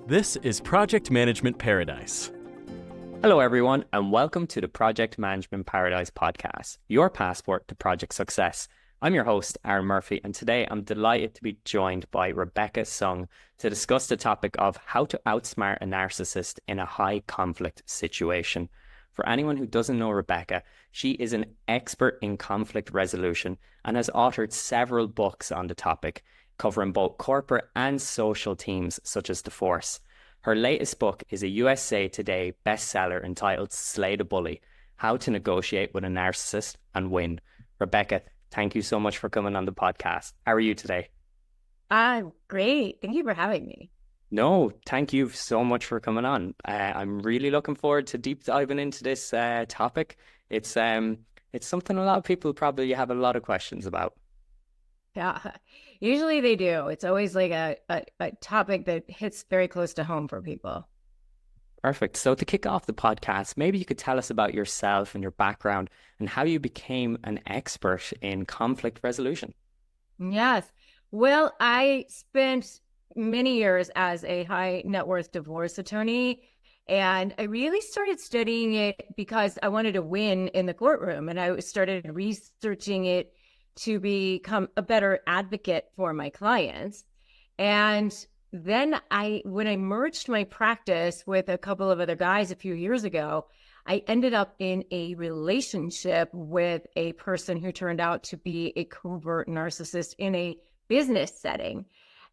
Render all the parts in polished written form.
This is Project Management Paradise. Hello, everyone, and welcome to the Project Management Paradise podcast, your passport to project success. I'm your host, Aaron Murphy, and today I'm delighted to be joined by Rebecca Zung to discuss the topic of how to outsmart a narcissist in a high conflict situation. For anyone who doesn't know Rebecca, she is an expert in conflict resolution and has authored several books on the topic, covering both corporate and social themes such as divorce. Her latest book is a USA Today bestseller entitled Slay the Bully: How to Negotiate with a Narcissist and Win. Rebecca, thank you so much for coming on the podcast. How are you today? I'm great. Thank you for having me. No, thank you so much for coming on. I'm really looking forward to deep diving into this topic. It's something a lot of people probably have a lot of questions about. Yeah, usually they do. It's always like a topic that hits very close to home for people. Perfect. So to kick off the podcast, maybe you could tell us about yourself and your background and how you became an expert in conflict resolution. Yes. Well, I spent many years as a high net worth divorce attorney, and I really started studying it because I wanted to win in the courtroom, and I started researching it to become a better advocate for my clients. And then when I merged my practice with a couple of other guys a few years ago, I ended up in a relationship with a person who turned out to be a covert narcissist in a business setting.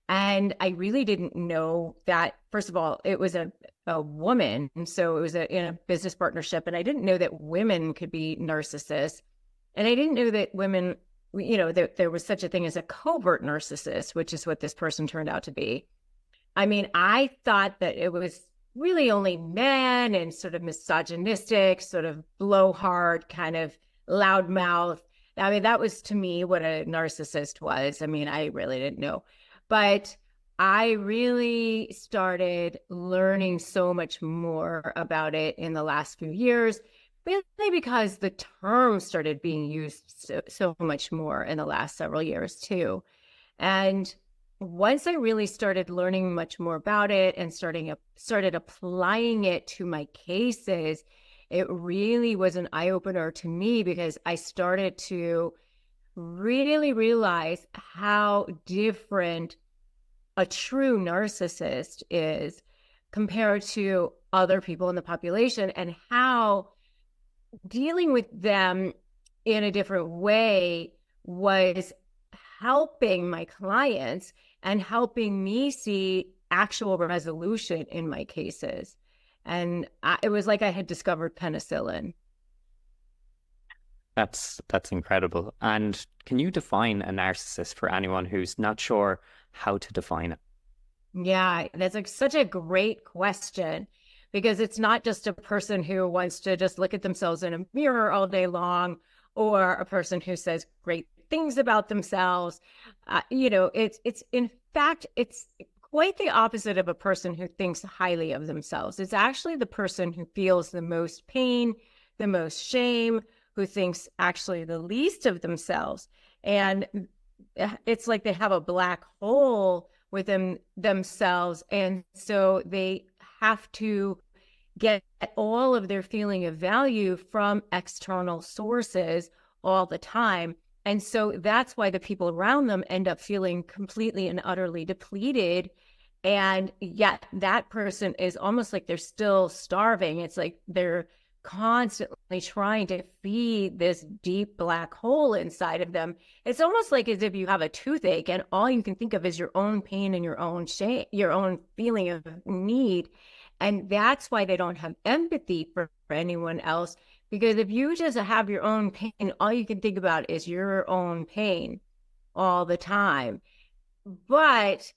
And I really didn't know that, first of all, it was a woman. And so it was in a business partnership. And I didn't know that women could be narcissists. And I didn't know that women, there was such a thing as a covert narcissist, which is what this person turned out to be. I mean, I thought that it was really only men and sort of misogynistic, sort of blowhard, kind of loudmouth. I mean, that was to me what a narcissist was. I mean, I really didn't know. But I really started learning so much more about it in the last few years, really because the term started being used so much more in the last several years too. And once I really started learning much more about it and started applying it to my cases, it really was an eye-opener to me because I started to really realize how different a true narcissist is compared to other people in the population, and how dealing with them in a different way was helping my clients and helping me see actual resolution in my cases. And it was like I had discovered penicillin. That's incredible. And can you define a narcissist for anyone who's not sure how to define it? Yeah, that's such a great question, because it's not just a person who wants to just look at themselves in a mirror all day long, or a person who says great things about themselves. It's in fact, it's quite the opposite of a person who thinks highly of themselves. It's actually the person who feels the most pain, the most shame, who thinks actually the least of themselves. And it's like they have a black hole within themselves. And so they have to get all of their feeling of value from external sources all the time. And so that's why the people around them end up feeling completely and utterly depleted. And yet that person is almost like they're still starving. It's like they're constantly trying to feed this deep black hole inside of them. It's almost like as if you have a toothache and all you can think of is your own pain and your own shame, your own feeling of need. And that's why they don't have empathy for anyone else. Because if you just have your own pain, all you can think about is your own pain all the time. But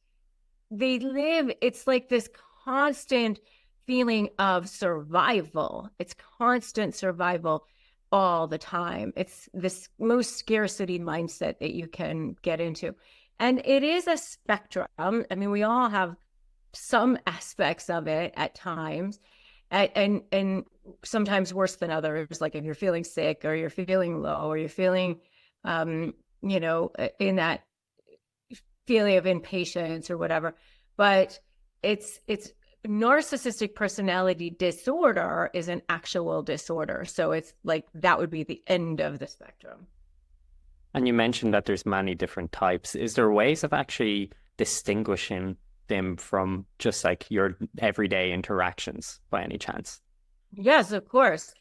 it's like this constant feeling of survival. It's constant survival all the time. It's this most scarcity mindset that you can get into. And it is a spectrum. I mean, we all have some aspects of it at times, and sometimes worse than others. Like if you're feeling sick or you're feeling low or you're feeling, in that feeling of impatience or whatever. But it's narcissistic personality disorder is an actual disorder. So it's like that would be the end of the spectrum. And you mentioned that there's many different types. Is there ways of actually distinguishing them from just like your everyday interactions by any chance? Yes, of course.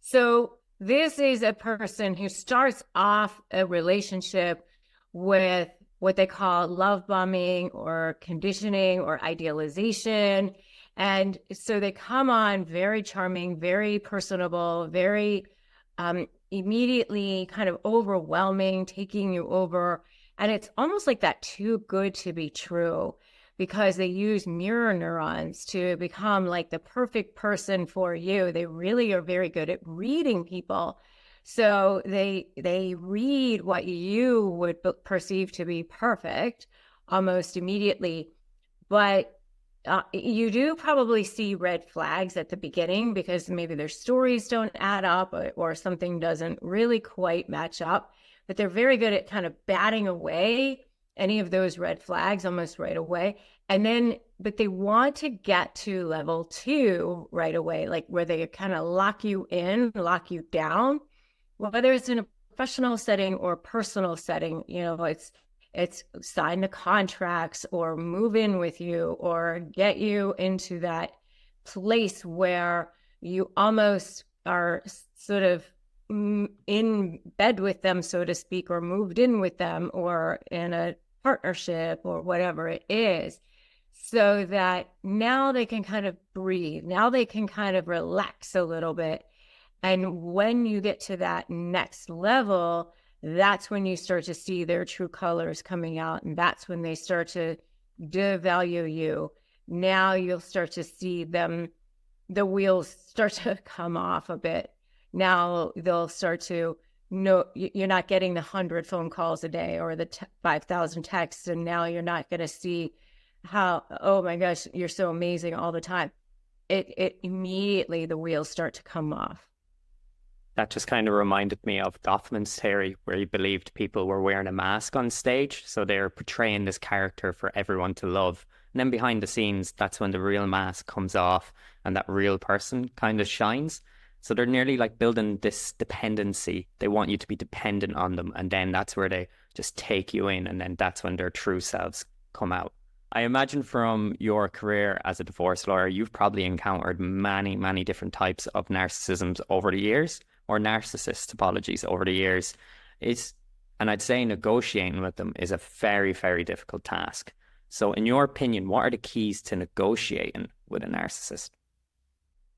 So this is a person who starts off a relationship with what they call love bombing or conditioning or idealization. And so they come on very charming, very personable, very immediately kind of overwhelming, taking you over. And it's almost like that too good to be true, because they use mirror neurons to become like the perfect person for you. They really are very good at reading people. So they read what you would perceive to be perfect almost immediately. But you do probably see red flags at the beginning because maybe their stories don't add up, or something doesn't really quite match up. But they're very good at kind of batting away any of those red flags almost right away. And then, but they want to get to level 2 right away, like where they kind of lock you in, lock you down, whether it's in a professional setting or personal setting. You know, it's sign the contracts or move in with you or get you into that place where you almost are sort of in bed with them, so to speak, or moved in with them, or in a partnership or whatever it is, so that now they can kind of breathe. Now they can kind of relax a little bit. And when you get to that next level, that's when you start to see their true colors coming out. And that's when they start to devalue you. Now you'll start to see them, the wheels start to come off a bit. Now they'll start to know you're not getting the 100 phone calls a day or the 5,000 texts. And now you're not going to see how, oh my gosh, you're so amazing all the time. It immediately, the wheels start to come off. That just kind of reminded me of Gothman's theory, where he believed people were wearing a mask on stage. So they're portraying this character for everyone to love. And then behind the scenes, that's when the real mask comes off and that real person kind of shines. So they're nearly like building this dependency. They want you to be dependent on them. And then that's where they just take you in. And then that's when their true selves come out. I imagine from your career as a divorce lawyer, you've probably encountered many, many different types of narcissisms over the years, or narcissist apologies over the years. And I'd say negotiating with them is a very, very difficult task. So in your opinion, what are the keys to negotiating with a narcissist?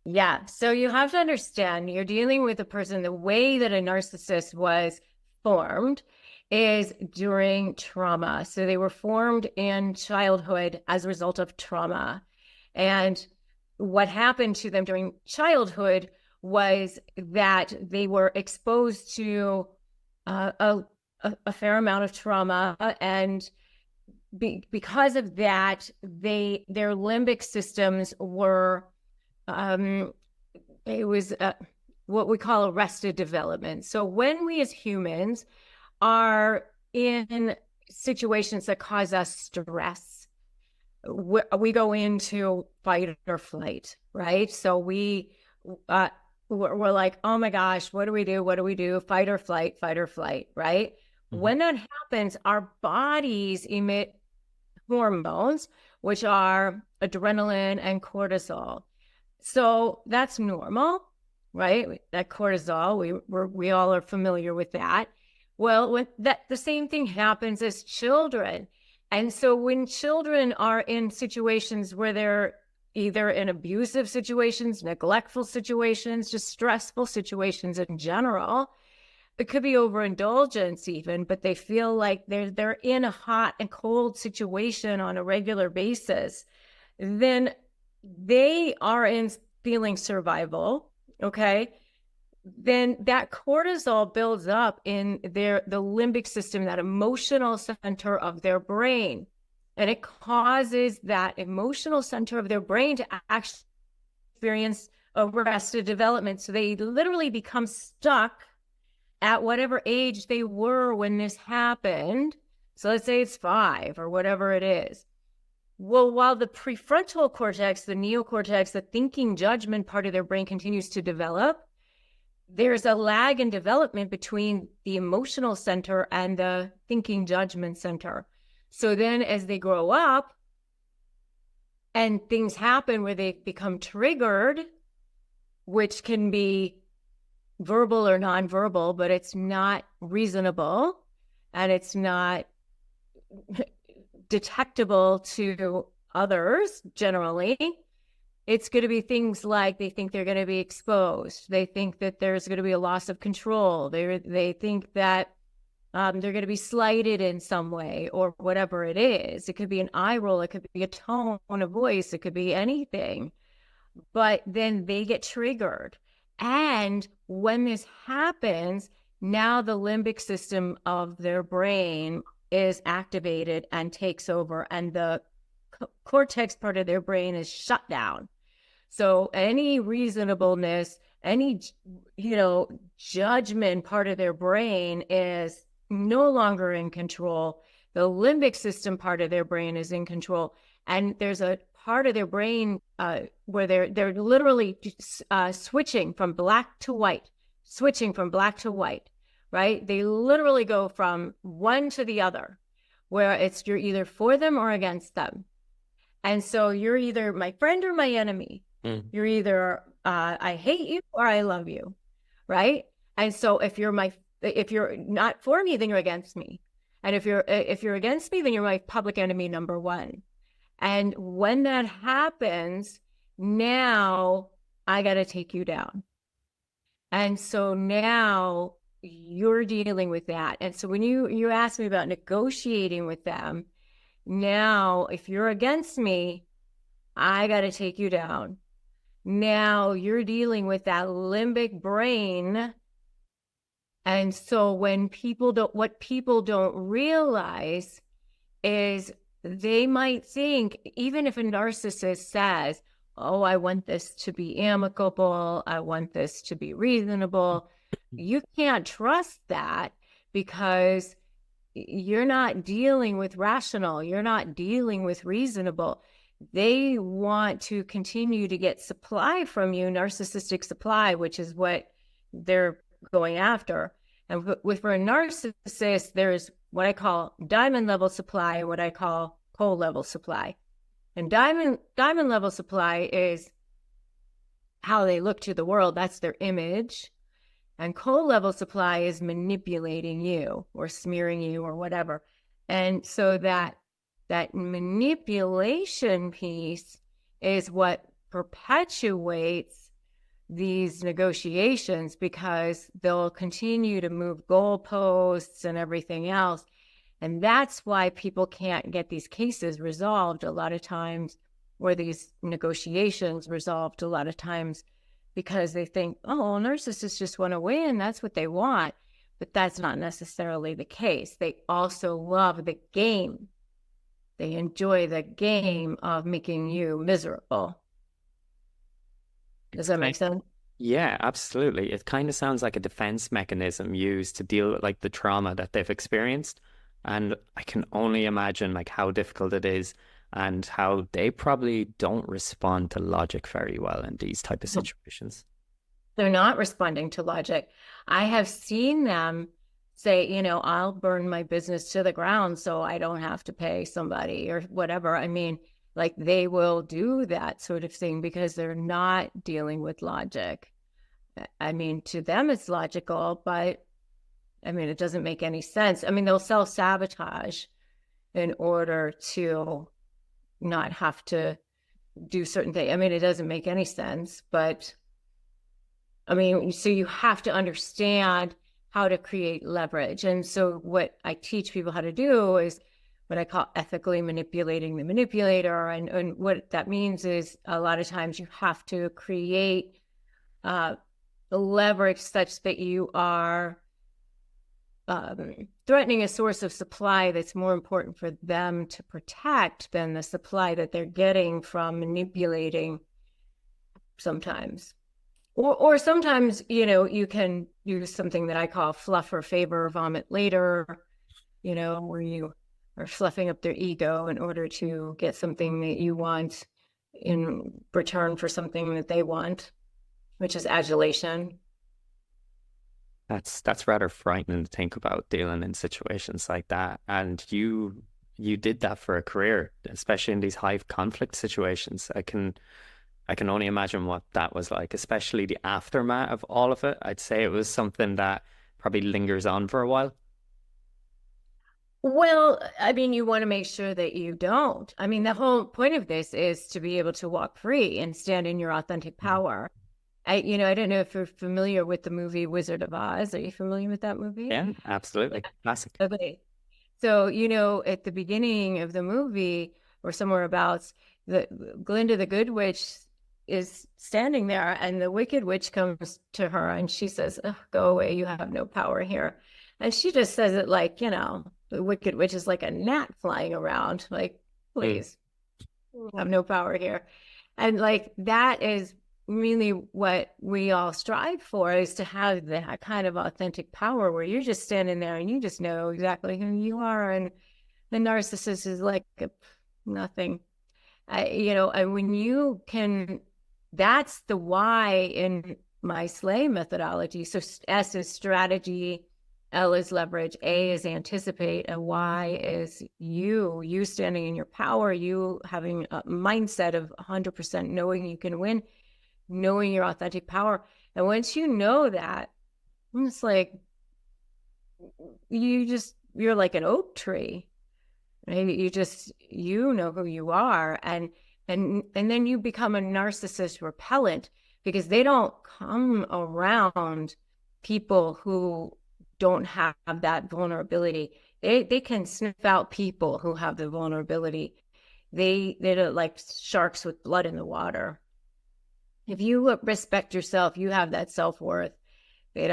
Yeah. So you have to understand, you're dealing with a person, the way that a narcissist was formed is during trauma. So they were formed in childhood as a result of trauma. And what happened to them during childhood was that they were exposed to a fair amount of trauma. And because of that, their limbic systems were, it was what we call arrested development. So when we as humans are in situations that cause us stress, we go into fight or flight, right? So we're like, oh my gosh, what do we do? What do we do? Fight or flight, right? Mm-hmm. When that happens, our bodies emit hormones, which are adrenaline and cortisol. So that's normal, right? That cortisol, we all are familiar with that. Well, when the same thing happens as children. And so when children are in situations where they're either in abusive situations, neglectful situations, just stressful situations in general, it could be overindulgence even, but they feel like they're in a hot and cold situation on a regular basis, then they are in feeling survival, okay? Then that cortisol builds up in the limbic system, that emotional center of their brain. And it causes that emotional center of their brain to actually experience arrested development. So they literally become stuck at whatever age they were when this happened. So let's say it's 5 or whatever it is. Well, while the prefrontal cortex, the neocortex, the thinking judgment part of their brain continues to develop, there's a lag in development between the emotional center and the thinking judgment center. So then as they grow up and things happen where they become triggered, which can be verbal or nonverbal, but it's not reasonable and it's not detectable to others generally, it's going to be things like they think they're going to be exposed. They think that there's going to be a loss of control. They think that they're going to be slighted in some way or whatever it is. It could be an eye roll. It could be a tone of voice. It could be anything. But then they get triggered. And when this happens, now the limbic system of their brain is activated and takes over, and the cortex part of their brain is shut down. So any reasonableness, any, judgment part of their brain is no longer in control. The limbic system part of their brain is in control. And there's a part of their brain where they're literally switching from black to white, right? They literally go from one to the other, where you're either for them or against them. And so you're either my friend or my enemy. You're either I hate you or I love you, right? And so if you're not for me, then you're against me. And if you're against me, then you're my public enemy number one. And when that happens, now I got to take you down. And so now you're dealing with that. And so when you ask me about negotiating with them, now if you're against me, I got to take you down. Now you're dealing with that limbic brain. And so what people don't realize is they might think, even if a narcissist says, oh, I want this to be amicable, I want this to be reasonable, you can't trust that because you're not dealing with rational, you're not dealing with reasonable. They want to continue to get supply from you, narcissistic supply, which is what they're going after. And for a narcissist, there's what I call diamond level supply and what I call coal level supply. And diamond level supply is how they look to the world. That's their image. And coal level supply is manipulating you or smearing you or whatever. And so that manipulation piece is what perpetuates these negotiations, because they'll continue to move goalposts and everything else. And that's why people can't get these cases resolved a lot of times, or these negotiations resolved a lot of times, because they think, oh, narcissists just want to win. That's what they want. But that's not necessarily the case. They also love the game. They enjoy the game of making you miserable. Does that make sense? Yeah, absolutely. It kind of sounds like a defense mechanism used to deal with like the trauma that they've experienced. And I can only imagine like how difficult it is and how they probably don't respond to logic very well in these type of situations. They're not responding to logic. I have seen them say, I'll burn my business to the ground so I don't have to pay somebody or whatever. I mean, like they will do that sort of thing because they're not dealing with logic. I mean, to them it's logical, but I mean, it doesn't make any sense. I mean, they'll self-sabotage in order to not have to do certain things. I mean, it doesn't make any sense, but I mean, so you have to understand how to create leverage. And so what I teach people how to do is what I call ethically manipulating the manipulator. And what that means is a lot of times you have to create leverage such that you are threatening a source of supply that's more important for them to protect than the supply that they're getting from manipulating sometimes. Or sometimes, you can use something that I call fluff or favor, vomit later, where you or fluffing up their ego in order to get something that you want in return for something that they want, which is adulation. That's rather frightening to think about, dealing in situations like that. And you did that for a career, especially in these high conflict situations. I can only imagine what that was like, especially the aftermath of all of it. I'd say it was something that probably lingers on for a while. Well, I mean, you want to make sure that you don't. I mean, the whole point of this is to be able to walk free and stand in your authentic power. I don't know if you're familiar with the movie Wizard of Oz. Are you familiar with that movie? Yeah, absolutely. Classic. Okay. So, at the beginning of the movie or somewhere about the Glinda the Good Witch is standing there and the Wicked Witch comes to her and she says, "Oh, go away, you have no power here." And she just says it like, the Wicked Witch is like a gnat flying around, like, please, you have no power here. And like, that is really what we all strive for, is to have that kind of authentic power where you're just standing there and you just know exactly who you are. And the narcissist is like nothing. And when you can, that's the why in my SLAY methodology. So S is strategy, L is leverage, A is anticipate, and Y is you standing in your power, you having a mindset of 100% knowing you can win, knowing your authentic power. And once you know that, it's like you're like an oak tree, right? You know who you are, and then you become a narcissist repellent, because they don't come around people who don't have that vulnerability. They can sniff out people who have the vulnerability. They're like sharks with blood in the water. If you respect yourself, you have that self-worth. They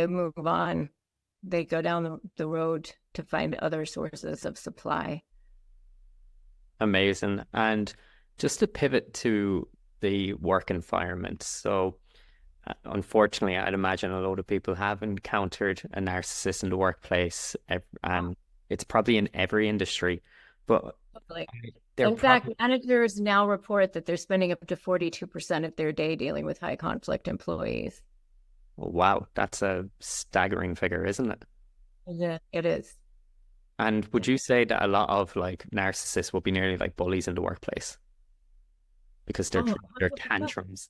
move on. They go down the road to find other sources of supply. Amazing. And just to pivot to the work environment. So unfortunately, I'd imagine a lot of people have encountered a narcissist in the workplace, and it's probably in every industry. But in fact, managers now report that they're spending up to 42% of their day dealing with high conflict employees. Wow, that's a staggering figure, isn't it? Yeah, it is. And would you say that a lot of like narcissists will be nearly like bullies in the workplace because they're tantrums?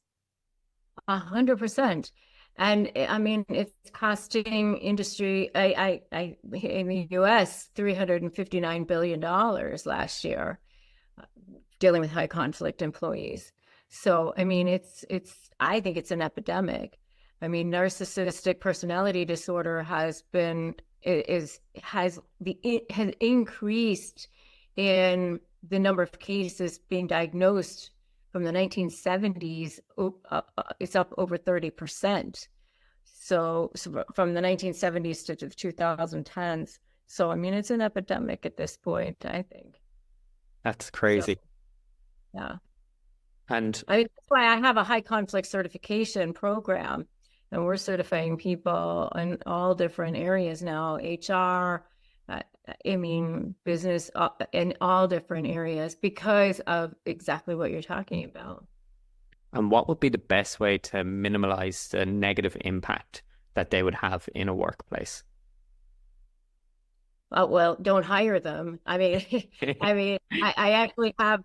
100%. And I mean, it's costing industry, in the US, $359 billion last year, dealing with high conflict employees. So, I mean, I think it's an epidemic. I mean, narcissistic personality disorder has increased in the number of cases being diagnosed. From the 1970s, it's up over 30%. So from the 1970s to the 2010s. So, I mean, it's an epidemic at this point, I think. That's crazy. So, yeah. And I mean, that's why I have a high conflict certification program, and we're certifying people in all different areas now, HR, business, in all different areas, because of exactly what you're talking about. And what would be the best way to minimize the negative impact that they would have in a workplace? Well, don't hire them. I mean, I actually have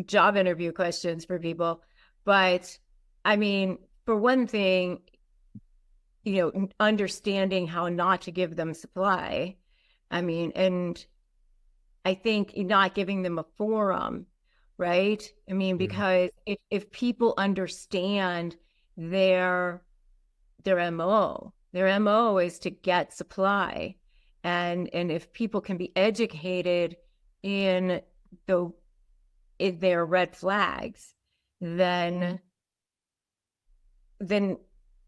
job interview questions for people, but I mean, for one thing, understanding how not to give them supply. I mean, and I think not giving them a forum, right? I mean, because if people understand their MO is to get supply. And if people can be educated in their red flags, then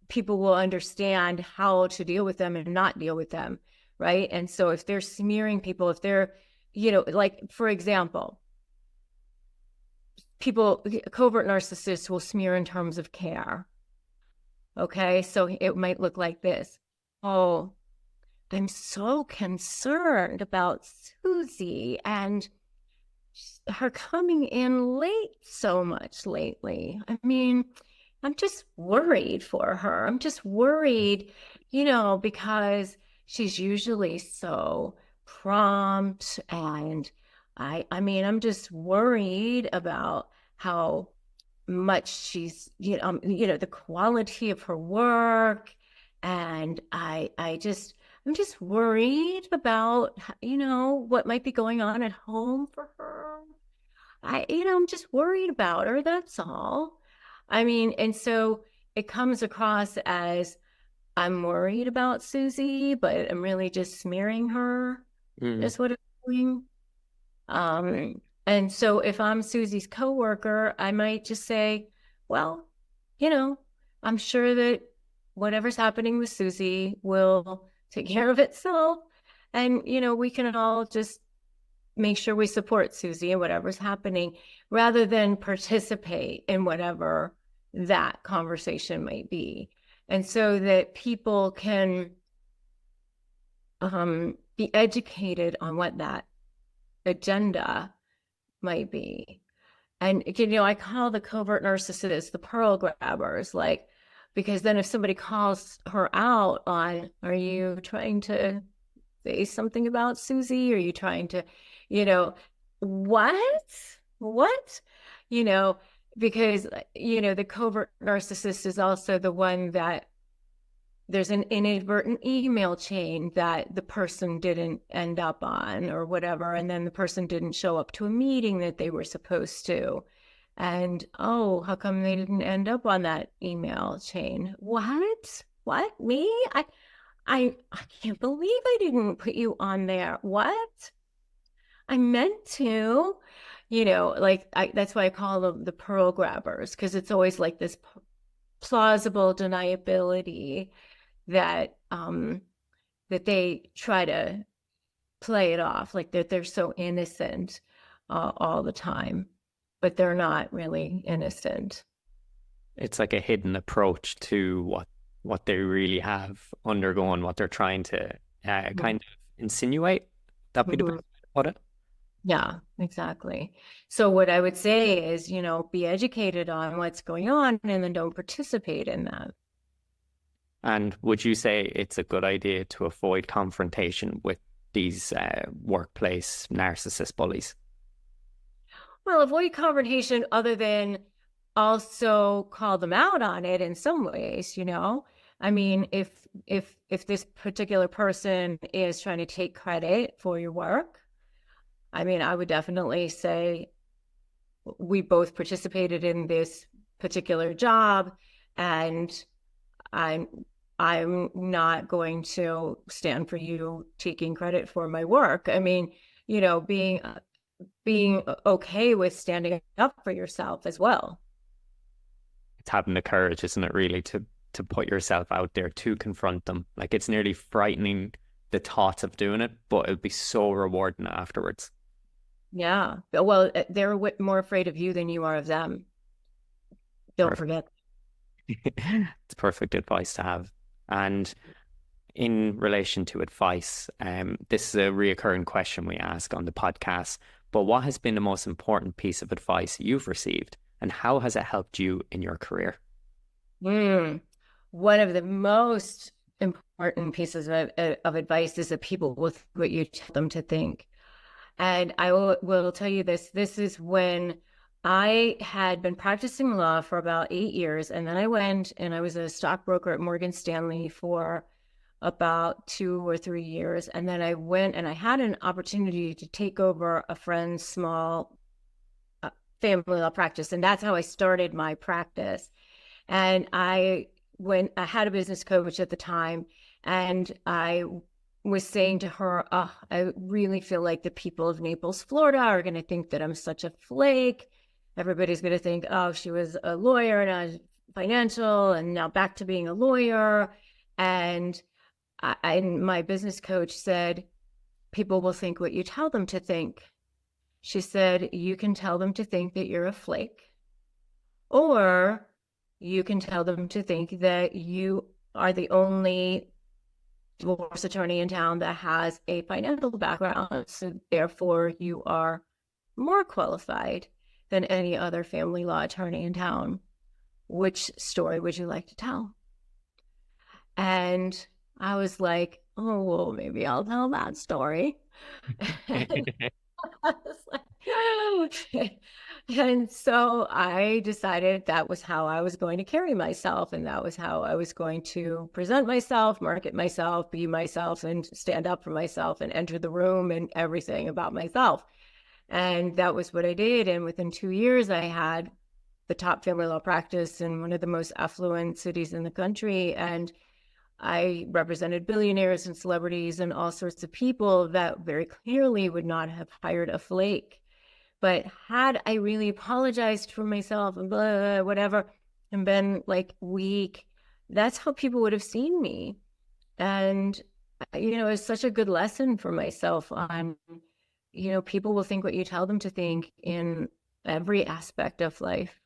people will understand how to deal with them and not deal with them, right? And so if they're smearing people, if they're, like, for example, covert narcissists will smear in terms of care. Okay, so it might look like this. Oh, I'm so concerned about Susie and her coming in late so much lately. I mean, I'm just worried for her. I'm just worried, because she's usually so prompt, and I'm just worried about how much she's, the quality of her work. And I'm just worried about, what might be going on at home for her. I'm just worried about her. That's all. I mean, and so it comes across as I'm worried about Susie, but I'm really just smearing her. Mm. That's what I'm doing. And so if I'm Susie's coworker, I might just say, well, you know, I'm sure that whatever's happening with Susie will take care of itself. And, we can all just make sure we support Susie and whatever's happening rather than participate in whatever that conversation might be. And so that people can be educated on what that agenda might be. And, I call the covert narcissists the pearl grabbers, because then if somebody calls her out on, are you trying to say something about Susie? Are you trying to, what? What? Because, the covert narcissist is also the one that there's an inadvertent email chain that the person didn't end up on or whatever. And then the person didn't show up to a meeting that they were supposed to. And, oh, how come they didn't end up on that email chain? What? What? Me? I can't believe I didn't put you on there. What? I meant to, that's why I call them the pearl grabbers, because it's always like this plausible deniability that that they try to play it off like that they're so innocent all the time, but they're not really innocent. It's like a hidden approach to what they really have undergone, what they're trying to kind of insinuate. That'd be the best way to put it. Yeah, exactly. So what I would say is, be educated on what's going on and then don't participate in that. And would you say it's a good idea to avoid confrontation with these workplace narcissist bullies? Well, avoid confrontation other than also call them out on it in some ways, I mean, if this particular person is trying to take credit for your work, I mean, I would definitely say we both participated in this particular job, and I'm not going to stand for you taking credit for my work. I mean, being okay with standing up for yourself as well. It's having the courage, isn't it, really, to put yourself out there, to confront them. Like, it's nearly frightening, the thoughts of doing it, but it'll be so rewarding afterwards. Yeah. Well, they're more afraid of you than you are of them. Don't forget. It's perfect advice to have. And in relation to advice, this is a reoccurring question we ask on the podcast, but what has been the most important piece of advice you've received, and how has it helped you in your career? One of the most important pieces of advice is that people will think what you tell them to think. And I will tell you this is when I had been practicing law for about 8 years. And then I went and I was a stockbroker at Morgan Stanley for about 2 or 3 years. And then I went and I had an opportunity to take over a friend's small family law practice. And that's how I started my practice. And I had a business coach at the time, and I was saying to her, oh, I really feel like the people of Naples, Florida are going to think that I'm such a flake. Everybody's going to think, oh, she was a lawyer and financial and now back to being a lawyer. And my business coach said, people will think what you tell them to think. She said, you can tell them to think that you're a flake, or you can tell them to think that you are the only divorce attorney in town that has a financial background. So therefore, you are more qualified than any other family law attorney in town. Which story would you like to tell? And I was like, oh, well, maybe I'll tell that story. And so I decided that was how I was going to carry myself, and that was how I was going to present myself, market myself, be myself, and stand up for myself and enter the room and everything about myself. And that was what I did. And within 2 years, I had the top family law practice in one of the most affluent cities in the country. And I represented billionaires and celebrities and all sorts of people that very clearly would not have hired a flake. But had I really apologized for myself and blah, whatever, and been like weak, that's how people would have seen me. And, it's such a good lesson for myself on, people will think what you tell them to think in every aspect of life.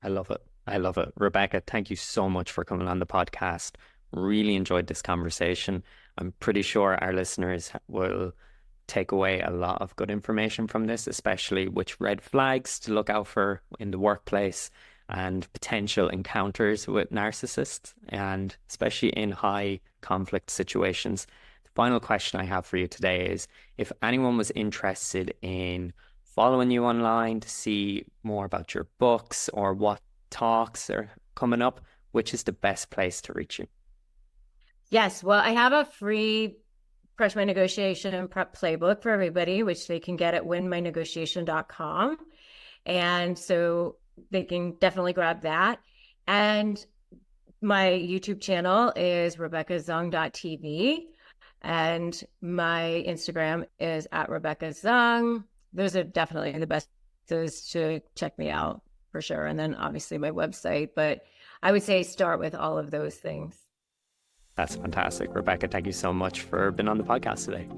I love it. I love it. Rebecca, thank you so much for coming on the podcast. Really enjoyed this conversation. I'm pretty sure our listeners will take away a lot of good information from this, especially which red flags to look out for in the workplace and potential encounters with narcissists, and especially in high conflict situations. The final question I have for you today is, if anyone was interested in following you online to see more about your books or what talks are coming up, which is the best place to reach you? Yes, well, I have a free Crush My Negotiation and Prep Playbook for everybody, which they can get at winmynegotiation.com. And so they can definitely grab that. And my YouTube channel is RebeccaZung.tv. And my Instagram is at Rebecca Zung. Those are definitely the best ways to check me out for sure. And then obviously my website, but I would say start with all of those things. That's fantastic. Rebecca, thank you so much for being on the podcast today.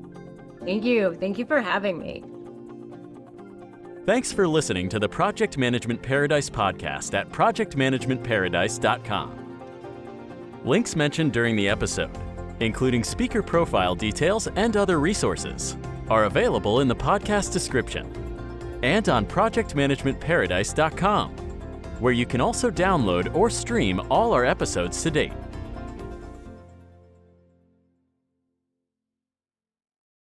Thank you. Thank you for having me. Thanks for listening to the Project Management Paradise podcast at projectmanagementparadise.com. Links mentioned during the episode, including speaker profile details and other resources, are available in the podcast description and on projectmanagementparadise.com, where you can also download or stream all our episodes to date.